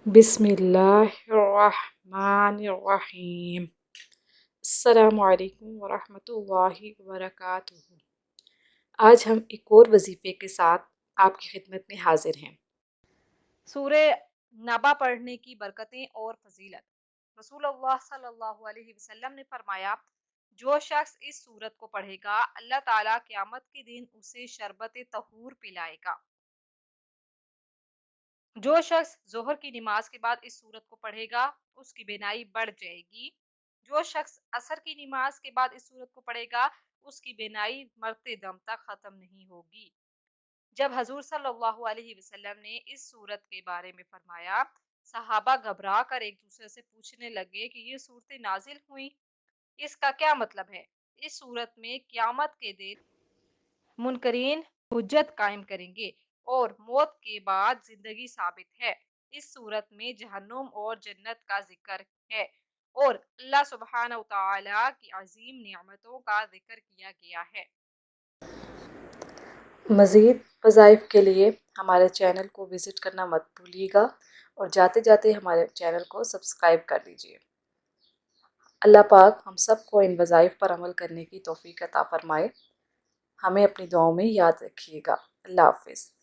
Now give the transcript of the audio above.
بسم اللہ الرحمن الرحیم۔ السلام علیکم ورحمۃ اللہ وبرکاتہ۔ آج ہم ایک اور وظیفے کے ساتھ آپ کی خدمت میں حاضر ہیں۔ سورہ نبا پڑھنے کی برکتیں اور فضیلت۔ رسول اللہ صلی اللہ علیہ وسلم نے فرمایا، جو شخص اس سورت کو پڑھے گا اللہ تعالیٰ قیامت کے دن اسے شربت طہور پلائے گا۔ جو شخص ظہر کی نماز کے بعد اس سورت کو پڑھے گا اس کی بینائی بڑھ جائے گی۔ جو شخص عصر کی نماز کے بعد اس سورت کو پڑھے گا اس کی بینائی مرتے دم تک ختم نہیں ہوگی۔ جب حضور صلی اللہ علیہ وسلم نے اس سورت کے بارے میں فرمایا، صحابہ گھبرا کر ایک دوسرے سے پوچھنے لگے کہ یہ صورتیں نازل ہوئیں، اس کا کیا مطلب ہے؟ اس صورت میں قیامت کے دن منکرین حجت قائم کریں گے اور موت کے بعد زندگی ثابت ہے۔ اس صورت میں جہنم اور جنت کا ذکر ہے اور اللہ سبحانہ و تعالی کی عظیم نعمتوں کا ذکر کیا گیا ہے۔ مزید وظائف کے لیے ہمارے چینل کو وزٹ کرنا مت بھولیے گا اور جاتے جاتے ہمارے چینل کو سبسکرائب کر لیجیے۔ اللہ پاک ہم سب کو ان وظائف پر عمل کرنے کی توفیق عطا فرمائے۔ ہمیں اپنی دعاؤں میں یاد رکھیے گا۔ اللہ حافظ۔